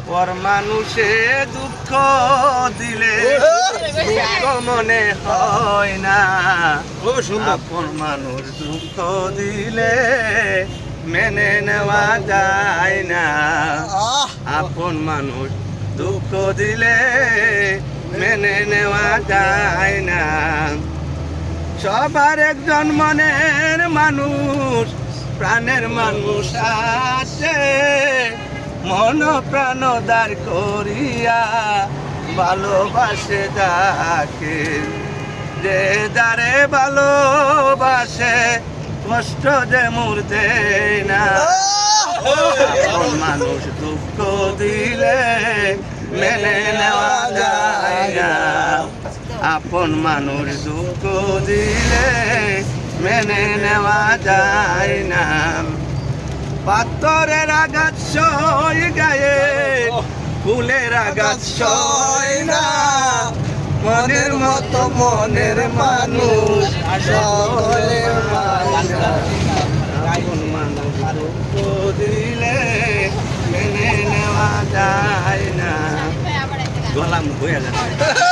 পর মানুষে দুঃখ দিলে দুঃখ মনে হয় না, আপন মানুষ দুঃখ দিলে মেনে নেওয়া যায় না, আপন মানুষ দুঃখ দিলে মেনে নেওয়া যায় না। সবার একজন মনের মানুষ, প্রাণের মানুষ আছে, মন প্রাণ দাঁড় করিয়া ভালোবাসে যাকে, যে যারে ভালোবাসে কষ্ট যে মুরতে না, আপন মানুষ দুঃখ দিলে মেনে নেওয়া যায় না, আপন মানুষ দুঃখ দিলে মেনে নেওয়া যায় না। পাথরের আঘাত সই গায়ে, ফুলের আঘাত সই না, মনের মতো মনের মানুষ সকলে আপন মানুষ দুঃখ দিলে মেনে নেওয়া যায় না। গলাম হয়ে যাচ্ছে।